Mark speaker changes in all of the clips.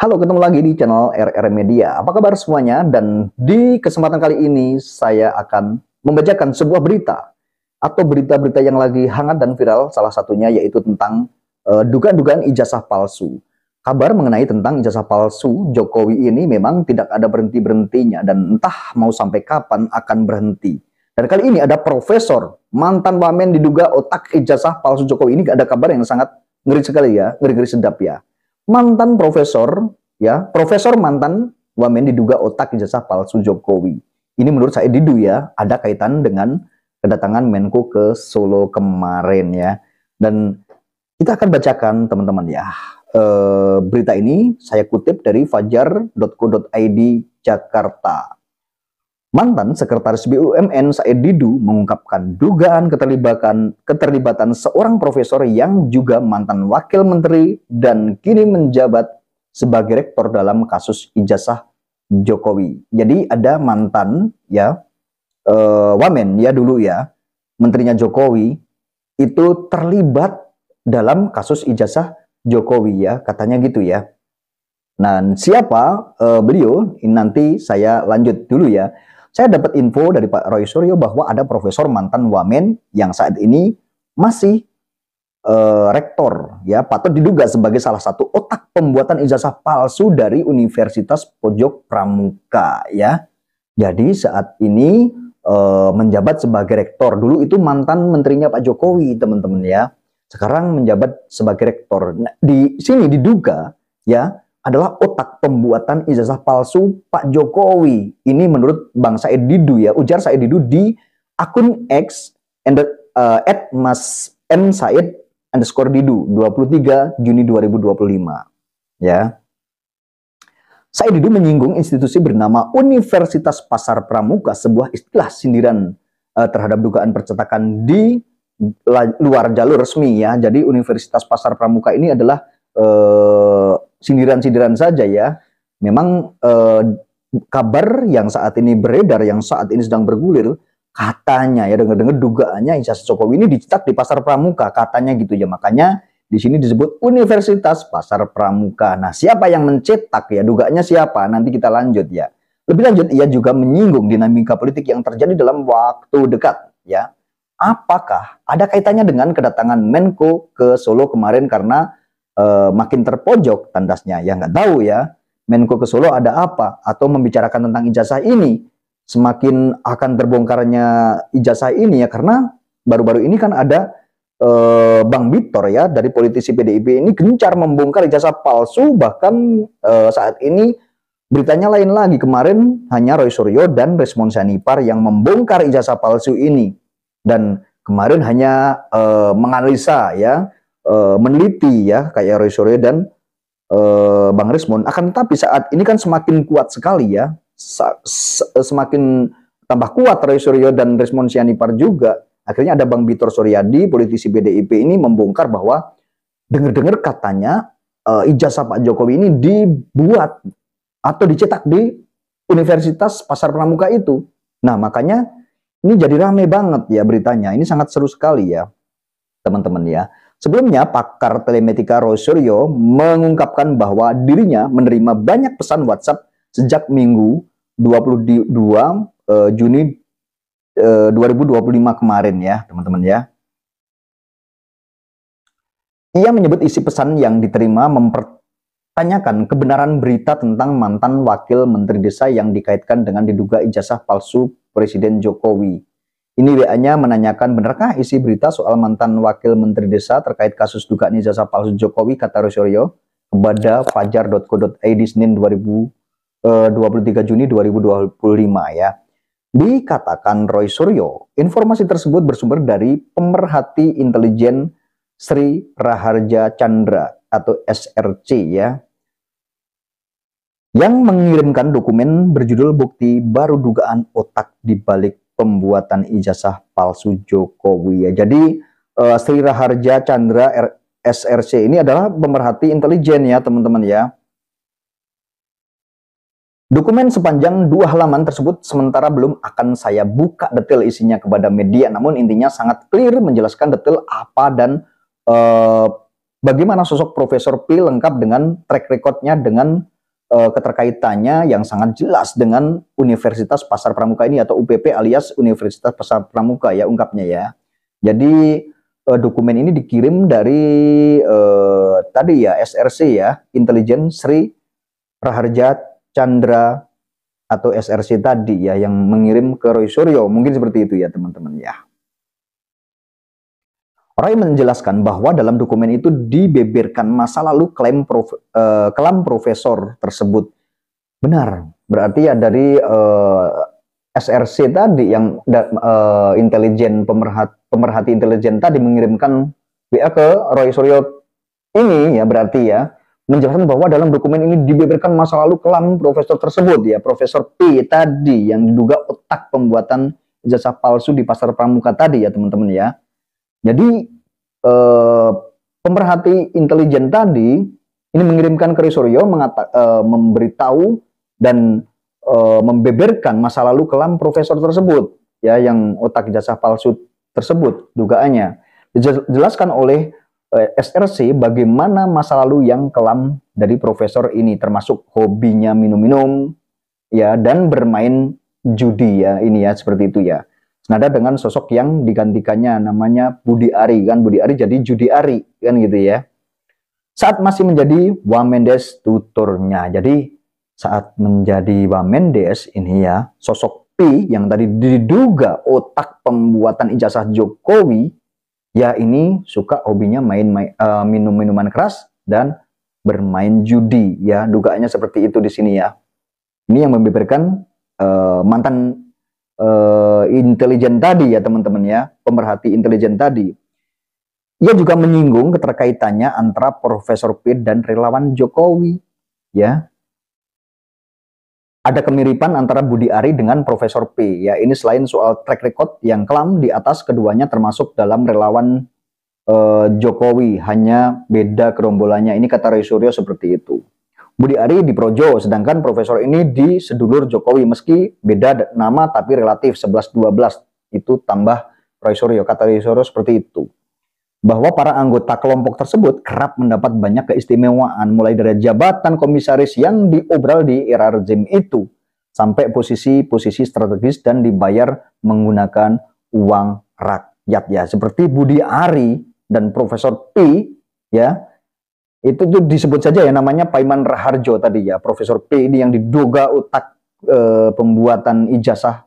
Speaker 1: Halo, ketemu lagi di channel RR Media. Apa kabar semuanya? Dan di kesempatan kali ini saya akan membacakan sebuah berita atau berita-berita yang lagi hangat dan viral. Salah satunya yaitu tentang dugaan-dugaan ijazah palsu. Kabar mengenai tentang ijazah palsu Jokowi ini memang tidak ada berhenti-berhentinya dan entah mau sampai kapan akan berhenti. Dan kali ini ada profesor mantan wamen diduga otak ijazah palsu Jokowi. Ini ada kabar yang sangat ngeri sekali ya, ngeri-ngeri sedap ya. Mantan profesor, ya, profesor mantan wamen diduga otak ijazah palsu Jokowi. Ini menurut saya Didu ya, ada kaitan dengan kedatangan Menko ke Solo kemarin ya. Dan kita akan bacakan teman-teman ya. Berita ini saya kutip dari fajar.co.id Jakarta. Mantan Sekretaris BUMN Said Didu mengungkapkan dugaan keterlibatan seorang profesor yang juga mantan wakil menteri dan kini menjabat sebagai rektor dalam kasus ijazah Jokowi. Jadi ada mantan ya wamen ya dulu ya, menterinya Jokowi itu terlibat dalam kasus ijazah Jokowi ya, katanya gitu ya. Nah, siapa beliau? Ini nanti saya lanjut dulu ya. Saya dapat info dari Pak Roy Suryo bahwa ada profesor mantan wamen yang saat ini masih rektor ya, patut diduga sebagai salah satu otak pembuatan ijazah palsu dari Universitas Pojok Pramuka ya. Jadi saat ini menjabat sebagai rektor. Dulu itu mantan menterinya Pak Jokowi, teman-teman ya. Sekarang menjabat sebagai rektor. Nah, di sini diduga ya adalah otak pembuatan ijazah palsu Pak Jokowi. Ini menurut Bang Said Didu ya, ujar Said Didu di akun X @mas_m_said_didu 23 Juni 2025 ya. Said Didu menyinggung institusi bernama Universitas Pasar Pramuka, sebuah istilah sindiran terhadap dugaan percetakan di luar jalur resmi ya. Jadi Universitas Pasar Pramuka ini adalah sindiran-sindiran saja ya. Memang kabar yang saat ini beredar, yang saat ini sedang bergulir, katanya ya, dengar-dengar dugaannya ijazah Jokowi ini dicetak di Pasar Pramuka, katanya gitu ya. Makanya di sini disebut Universitas Pasar Pramuka. Nah, siapa yang mencetak ya? Dugaannya siapa? Nanti kita lanjut ya. Lebih lanjut, ia juga menyinggung dinamika politik yang terjadi dalam waktu dekat ya. Apakah ada kaitannya dengan kedatangan Menko ke Solo kemarin karena makin terpojok tandasnya? Ya nggak tahu ya. Menko ke Solo ada apa? Atau membicarakan tentang ijazah ini? Semakin akan terbongkarnya ijazah ini ya, karena baru-baru ini kan ada Bang Bitor ya, dari politisi PDIP ini gencar membongkar ijazah palsu. Bahkan saat ini beritanya lain lagi. Kemarin hanya Roy Suryo dan Resmond Sianipar yang membongkar ijazah palsu ini. Dan kemarin hanya menganalisa ya, meneliti ya, kayak Roy Suryo dan Bang Resmond. Akan tetapi saat ini kan semakin kuat sekali ya, semakin tambah kuat Roy Suryo dan Resmond Sianipar juga. Akhirnya ada Bang Bitor Suryadi, politisi PDIP ini membongkar bahwa dengar-dengar katanya ijazah Pak Jokowi ini dibuat atau dicetak di Universitas Pasar Pramuka itu. Nah, makanya ini jadi rame banget ya beritanya. Ini sangat seru sekali ya, teman-teman ya. Sebelumnya, pakar telematika Roy Suryo mengungkapkan bahwa dirinya menerima banyak pesan WhatsApp sejak Minggu 22 Juni 2025 kemarin ya, teman-teman ya. Ia menyebut isi pesan yang diterima mempertanyakan kebenaran berita tentang mantan wakil menteri desa yang dikaitkan dengan diduga ijazah palsu Presiden Jokowi. Ini WA-nya menanyakan, benarkah isi berita soal mantan wakil menteri desa terkait kasus dugaan ijazah palsu Jokowi, kata Roy Suryo kepada fajar.co.id Senin 23 Juni 2025 ya. Dikatakan Roy Suryo, informasi tersebut bersumber dari pemerhati intelijen Sri Raharja Chandra atau SRC ya, yang mengirimkan dokumen berjudul bukti baru dugaan otak dibalik pembuatan ijazah palsu Jokowi ya. Jadi Sri Raharja Chandra SRC ini adalah pemerhati intelijen ya, teman-teman ya. Dokumen sepanjang 2 halaman tersebut sementara belum akan saya buka detail isinya kepada media, namun intinya sangat clear menjelaskan detail apa dan bagaimana sosok Profesor P lengkap dengan track recordnya, dengan keterkaitannya yang sangat jelas dengan Universitas Pasar Pramuka ini atau UPP alias Universitas Pasar Pramuka ya ungkapnya ya. Jadi dokumen ini dikirim dari tadi ya SRC ya, Intelijen Sri Raharja Chandra atau SRC tadi ya yang mengirim ke Roy Suryo, mungkin seperti itu ya teman-teman ya. Roy menjelaskan bahwa dalam dokumen itu dibeberkan masa lalu kelam profesor tersebut. Benar, berarti ya dari SRC tadi yang intelijen pemerhati intelijen tadi mengirimkan WA ke Roy Suryo ini ya, berarti ya menjelaskan bahwa dalam dokumen ini dibeberkan masa lalu kelam profesor tersebut ya, Profesor P tadi yang diduga otak pembuatan ijazah palsu di Pasar Pramuka tadi ya teman-teman ya. Jadi pemerhati intelijen tadi ini mengirimkan ke Roy Suryo memberitahu dan membeberkan masa lalu kelam profesor tersebut ya, yang otak ijazah palsu tersebut dugaannya. Dijelaskan oleh SRC bagaimana masa lalu yang kelam dari profesor ini, termasuk hobinya minum-minum ya dan bermain judi ya, ini ya seperti itu ya. Senada dengan sosok yang digantikannya namanya Budi Ari kan, Budi Ari jadi Judi Ari kan gitu ya. Saat masih menjadi Wamendes tutornya. Jadi saat menjadi Wamendes ini ya, sosok P yang tadi diduga otak pembuatan ijazah Jokowi ya, ini suka hobinya minum minuman keras dan bermain judi ya, dugaannya seperti itu di sini ya. Ini yang membeberkan mantan intelijen tadi ya teman-teman ya, pemerhati intelijen tadi. Ia juga menyinggung keterkaitannya antara Profesor P dan relawan Jokowi ya. Ada kemiripan antara Budi Ari dengan Profesor P ya. Ini selain soal track record yang kelam di atas, keduanya termasuk dalam relawan Jokowi, hanya beda gerombolannya. Ini kata Roy Suryo seperti itu. Budi Ari di Projo, sedangkan profesor ini di sedulur Jokowi, meski beda nama tapi relatif 11-12 itu tambah Roy Suryo. Kata Roy Suryo seperti itu. Bahwa para anggota kelompok tersebut kerap mendapat banyak keistimewaan, mulai dari jabatan komisaris yang diobral di era rezim itu, sampai posisi-posisi strategis dan dibayar menggunakan uang rakyat ya. Seperti Budi Ari dan Profesor P ya, itu tuh disebut saja ya namanya Paiman Raharjo tadi ya, Profesor P ini yang diduga otak pembuatan ijazah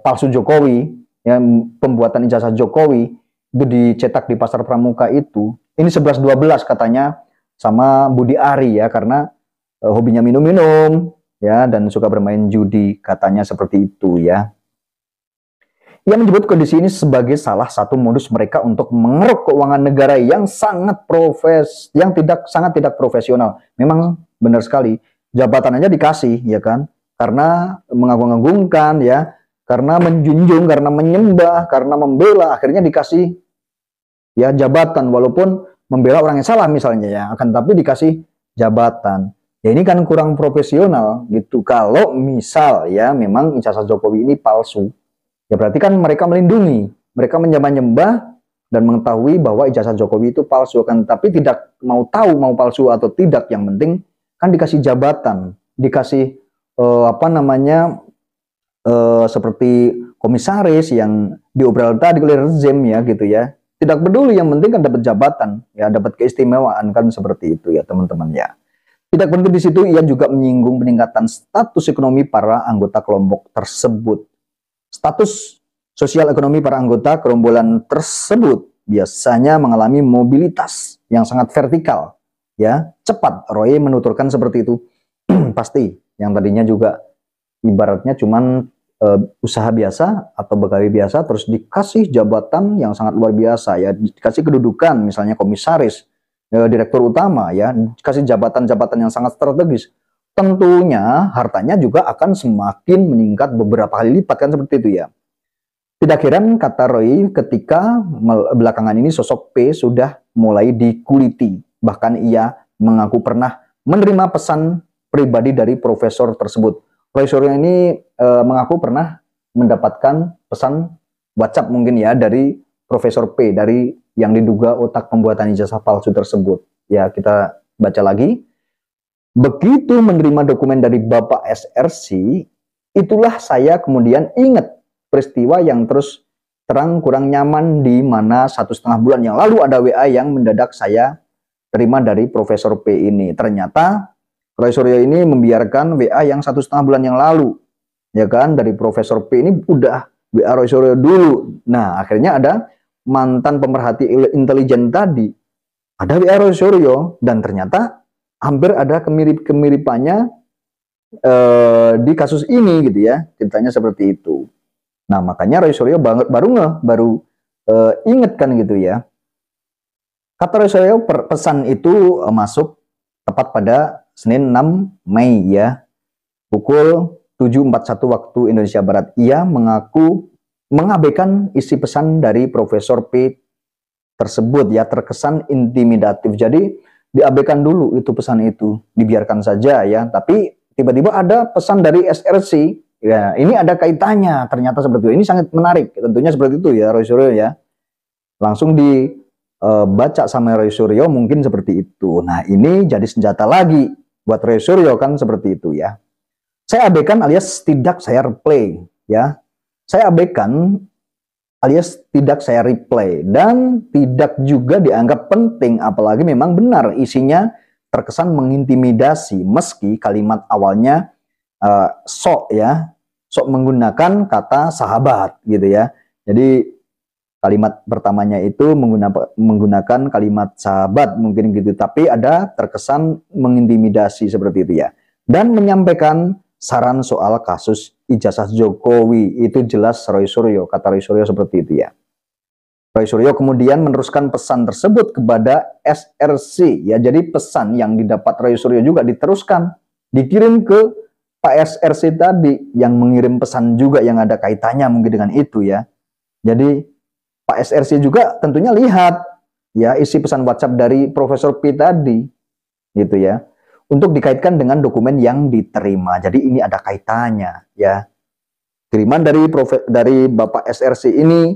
Speaker 1: palsu Jokowi ya, pembuatan ijazah Jokowi itu dicetak di Pasar Pramuka itu. Ini 11-12 katanya sama Budi Ari ya, karena hobinya minum-minum ya dan suka bermain judi, katanya seperti itu ya. Ia menyebut kondisi ini sebagai salah satu modus mereka untuk mengeruk keuangan negara yang sangat sangat tidak profesional. Memang benar sekali, jabatan aja dikasih ya kan, karena mengagung-agungkan ya, karena menjunjung, karena menyembah, karena membela, akhirnya dikasih ya jabatan, walaupun membela orang yang salah misalnya ya, akan tapi dikasih jabatan. Ya ini kan kurang profesional gitu. Kalau misal ya memang ijazah Jokowi ini palsu, ya berarti kan mereka melindungi, mereka menyembah-nyembah dan mengetahui bahwa ijazah Jokowi itu palsu, kan tapi tidak mau tahu mau palsu atau tidak, yang penting kan dikasih jabatan, dikasih seperti komisaris yang diobral tadi oleh rezim ya gitu ya. Tidak peduli, yang penting kan dapat jabatan, ya dapat keistimewaan kan seperti itu ya teman-teman ya. Tidak berhenti di situ, ia juga menyinggung peningkatan status ekonomi para anggota kelompok tersebut. Status sosial ekonomi para anggota gerombolan tersebut biasanya mengalami mobilitas yang sangat vertikal, ya cepat. Roy menuturkan seperti itu. Pasti yang tadinya juga ibaratnya cuman usaha biasa atau pegawai biasa, terus dikasih jabatan yang sangat luar biasa ya, dikasih kedudukan misalnya komisaris, direktur utama ya, dikasih jabatan-jabatan yang sangat strategis. Tentunya hartanya juga akan semakin meningkat beberapa kali lipat kan seperti itu ya. Tidak heran kata Roy ketika belakangan ini sosok P sudah mulai dikuliti. Bahkan ia mengaku pernah menerima pesan pribadi dari profesor tersebut. Roy Suryo ini mengaku pernah mendapatkan pesan WhatsApp mungkin ya dari Profesor P, dari yang diduga otak pembuatan ijazah palsu tersebut. Ya, kita baca lagi. Begitu menerima dokumen dari Bapak SRC, itulah saya kemudian ingat peristiwa yang terus terang kurang nyaman, di mana 1,5 bulan yang lalu ada WA yang mendadak saya terima dari Profesor P ini. Ternyata Roy Suryo ini membiarkan WA yang 1,5 bulan yang lalu, ya kan, dari Profesor P ini udah WA Roy Suryo dulu. Nah, akhirnya ada mantan pemerhati intelijen tadi, ada WA Roy Suryo, dan ternyata hampir ada kemiripannya di kasus ini gitu ya, ceritanya seperti itu. Nah, makanya Roy Suryo baru inget kan gitu ya. Kata Roy Suryo, pesan itu masuk tepat pada Senin 6 Mei ya, pukul 7.41 waktu Indonesia Barat. Ia mengaku mengabaikan isi pesan dari Profesor P tersebut ya, terkesan intimidatif. Jadi diabaikan dulu itu pesan itu, dibiarkan saja ya. Tapi tiba-tiba ada pesan dari SRC, ya ini ada kaitannya ternyata seperti itu. Ini sangat menarik, tentunya seperti itu ya Roy Suryo ya. Langsung dibaca sama Roy Suryo mungkin seperti itu. Nah, ini jadi senjata lagi buat Roy Suryo kan seperti itu ya. Saya abaikan alias tidak saya replay ya. Saya abaikan alias tidak saya replay, dan tidak juga dianggap penting, apalagi memang benar isinya terkesan mengintimidasi, meski kalimat awalnya sok menggunakan kata sahabat gitu ya. Jadi kalimat pertamanya itu menggunakan kalimat sahabat mungkin gitu, tapi ada terkesan mengintimidasi seperti itu ya. Dan menyampaikan saran soal kasus ijazah Jokowi, itu jelas Roy Suryo, kata Roy Suryo seperti itu ya. Roy Suryo kemudian meneruskan pesan tersebut kepada SRC ya. Jadi pesan yang didapat Roy Suryo juga diteruskan, dikirim ke Pak SRC tadi, yang mengirim pesan juga yang ada kaitannya mungkin dengan itu ya. Jadi Pak SRC juga tentunya lihat ya isi pesan WhatsApp dari Profesor P tadi gitu ya, untuk dikaitkan dengan dokumen yang diterima. Jadi ini ada kaitannya ya. Kiriman dari Bapak SRC ini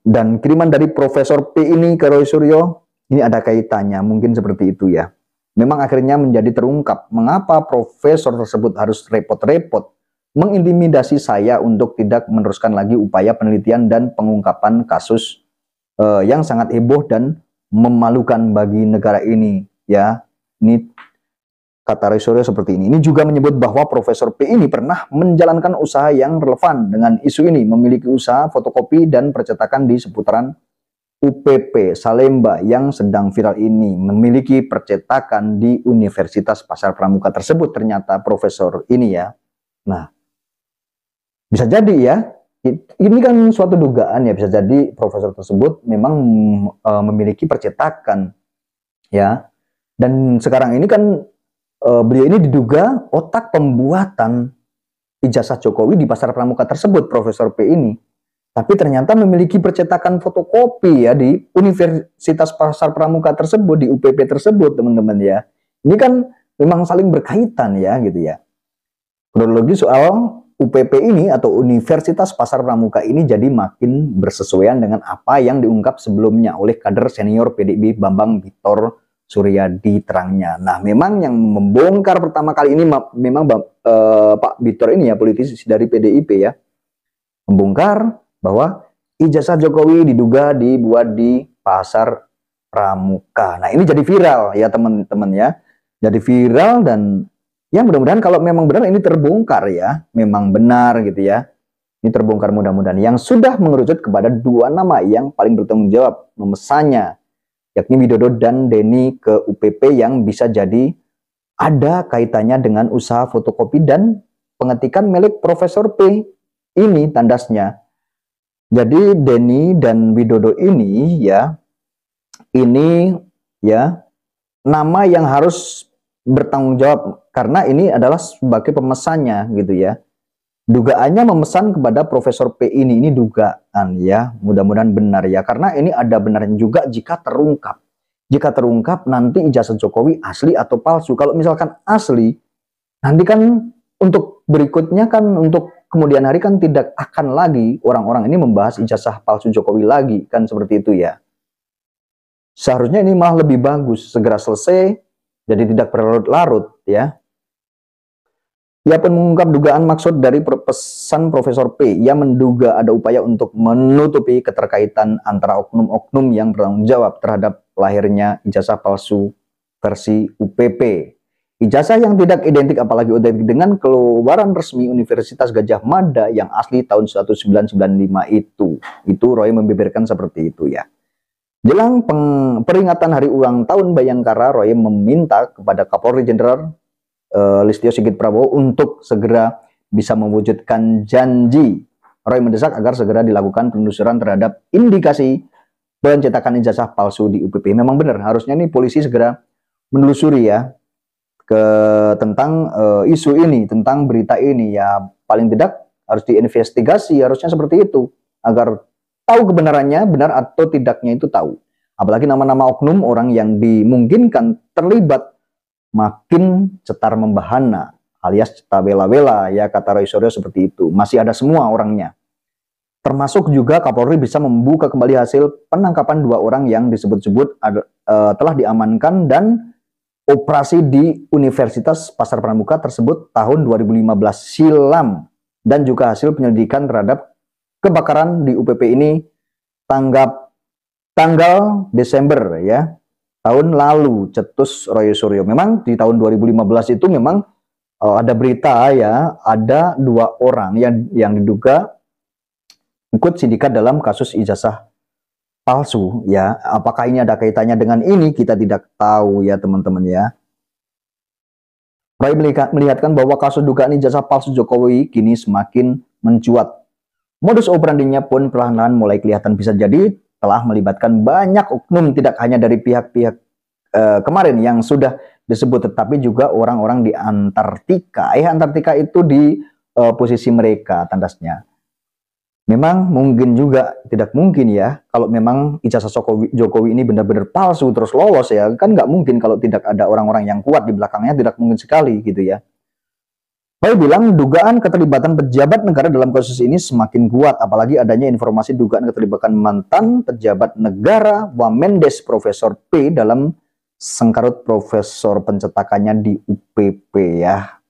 Speaker 1: dan kiriman dari Profesor P ini ke Roy Suryo, ini ada kaitannya mungkin seperti itu ya. Memang akhirnya menjadi terungkap mengapa profesor tersebut harus repot-repot mengintimidasi saya untuk tidak meneruskan lagi upaya penelitian dan pengungkapan kasus yang sangat heboh dan memalukan bagi negara ini ya. Ini kata Roy Suryo seperti ini. Ini juga menyebut bahwa Profesor P ini pernah menjalankan usaha yang relevan dengan isu ini, memiliki usaha fotokopi dan percetakan di seputaran UPP Salemba yang sedang viral ini, memiliki percetakan di Universitas Pasar Pramuka tersebut ternyata profesor ini ya. Nah, bisa jadi ya, ini kan suatu dugaan ya, bisa jadi profesor tersebut memang memiliki percetakan ya. Dan sekarang ini kan beliau ini diduga otak pembuatan ijazah Jokowi di Pasar Pramuka tersebut, Profesor P ini. Tapi ternyata memiliki percetakan fotokopi ya di Universitas Pasar Pramuka tersebut, di UPP tersebut, teman-teman ya. Ini kan memang saling berkaitan ya gitu ya. Kronologi soal UPP ini atau Universitas Pasar Pramuka ini jadi makin bersesuaian dengan apa yang diungkap sebelumnya oleh kader senior PDIP Bambang Bitor Suryadi terangnya. Nah, memang yang membongkar pertama kali ini memang Pak Bitor ini ya, politisi dari PDIP ya, membongkar bahwa ijazah Jokowi diduga dibuat di Pasar Pramuka. Nah, ini jadi viral ya teman-teman ya. Jadi viral, dan ya mudah-mudahan kalau memang benar ini terbongkar ya, memang benar gitu ya. Ini terbongkar mudah-mudahan, yang sudah mengerucut kepada dua nama yang paling bertanggung jawab memesannya, yakni Widodo dan Denny ke UPP, yang bisa jadi ada kaitannya dengan usaha fotokopi dan pengetikan milik Profesor P ini tandasnya. Jadi Denny dan Widodo ini ya, ini ya nama yang harus bertanggung jawab karena ini adalah sebagai pemesannya gitu ya. Dugaannya memesan kepada Profesor P ini dugaan ya, mudah-mudahan benar ya, karena ini ada benarnya juga jika terungkap. Jika terungkap nanti ijazah Jokowi asli atau palsu. Kalau misalkan asli, nanti kan untuk berikutnya kan, untuk kemudian hari kan tidak akan lagi orang-orang ini membahas ijazah palsu Jokowi lagi kan, seperti itu ya. Seharusnya ini malah lebih bagus, segera selesai, jadi tidak berlarut-larut ya. Ia pun mengungkap dugaan maksud dari pesan Profesor P. Ia menduga ada upaya untuk menutupi keterkaitan antara oknum-oknum yang bertanggung jawab terhadap lahirnya ijazah palsu versi UPP. Ijazah yang tidak identik apalagi identik dengan keluaran resmi Universitas Gadjah Mada yang asli tahun 1995 itu. Itu Roy membeberkan seperti itu ya. Jelang peringatan hari ulang tahun Bayangkara, Roy meminta kepada Kapolri Jenderal Listio Sigit Prabowo untuk segera bisa mewujudkan janji. Roy mendesak agar segera dilakukan penelusuran terhadap indikasi pencetakan ijazah palsu di UPP. Memang benar, harusnya nih polisi segera menelusuri ya tentang isu ini, tentang berita ini ya. Paling tidak harus diinvestigasi, harusnya seperti itu agar tahu kebenarannya, benar atau tidaknya itu tahu. Apalagi nama-nama oknum orang yang dimungkinkan terlibat makin cetar membahana alias cetar bela-bela ya, kata Roy Suryo seperti itu. Masih ada semua orangnya. Termasuk juga Kapolri bisa membuka kembali hasil penangkapan 2 orang yang disebut-sebut telah diamankan dan operasi di Universitas Pasar Pramuka tersebut tahun 2015 silam, dan juga hasil penyelidikan terhadap kebakaran di UPP ini tanggal Desember ya tahun lalu, cetus Roy Suryo. Memang di tahun 2015 itu memang ada berita ya, ada 2 orang yang diduga ikut sindikat dalam kasus ijazah palsu ya. Apakah ini ada kaitannya dengan ini, kita tidak tahu ya teman-teman ya. Roy melihatkan bahwa kasus dugaan ijazah palsu Jokowi kini semakin mencuat. Modus operandinya pun perlahan-lahan mulai kelihatan, bisa jadi telah melibatkan banyak oknum, tidak hanya dari pihak-pihak kemarin yang sudah disebut, tetapi juga orang-orang di Antartika. Antartika itu di posisi mereka tandasnya. Memang mungkin juga, tidak mungkin ya, kalau memang ijazah Jokowi ini benar-benar palsu terus lolos ya, kan nggak mungkin kalau tidak ada orang-orang yang kuat di belakangnya, tidak mungkin sekali gitu ya. Roy bilang dugaan keterlibatan pejabat negara dalam kasus ini semakin kuat, apalagi adanya informasi dugaan keterlibatan mantan pejabat negara Wamendes Profesor P dalam sengkarut profesor pencetakannya di UPP ya.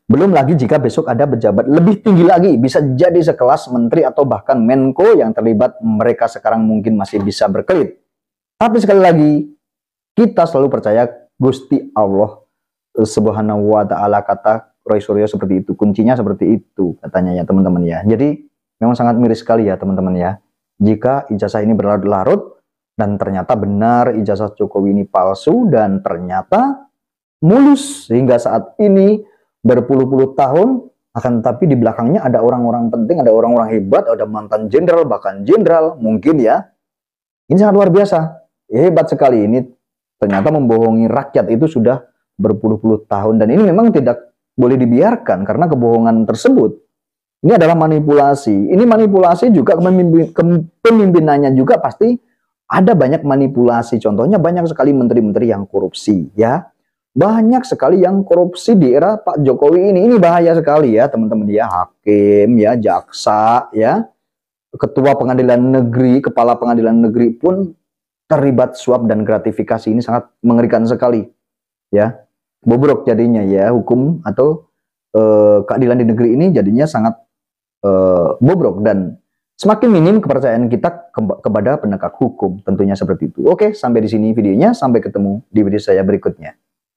Speaker 1: Belum lagi jika besok ada pejabat lebih tinggi lagi, bisa jadi sekelas menteri atau bahkan Menko yang terlibat, mereka sekarang mungkin masih bisa berkelit. Tapi sekali lagi, kita selalu percaya Gusti Allah Subhanahu wa ta'ala, kata Roy Suryo seperti itu. Kuncinya seperti itu katanya ya teman-teman ya. Jadi memang sangat miris sekali ya teman-teman ya, jika ijazah ini berlarut-larut dan ternyata benar ijazah Jokowi ini palsu dan ternyata mulus hingga saat ini berpuluh-puluh tahun. Akan tetapi di belakangnya ada orang-orang penting, ada orang-orang hebat, ada mantan jenderal, bahkan jenderal mungkin ya. Ini sangat luar biasa, hebat sekali. Ini ternyata membohongi rakyat itu sudah berpuluh-puluh tahun, dan ini memang tidak boleh dibiarkan karena kebohongan tersebut ini adalah manipulasi. Ini manipulasi juga kepemimpinannya juga pasti ada banyak manipulasi. Contohnya banyak sekali menteri-menteri yang korupsi ya. Banyak sekali yang korupsi di era Pak Jokowi ini. Ini bahaya sekali ya teman-teman ya. Hakim ya, jaksa ya, ketua pengadilan negeri, kepala pengadilan negeri pun terlibat suap dan gratifikasi. Ini sangat mengerikan sekali ya. Bobrok jadinya ya hukum atau keadilan di negeri ini jadinya sangat bobrok, dan semakin minim kepercayaan kita kepada penegak hukum, tentunya seperti itu. Oke, sampai di sini videonya, sampai ketemu di video saya berikutnya.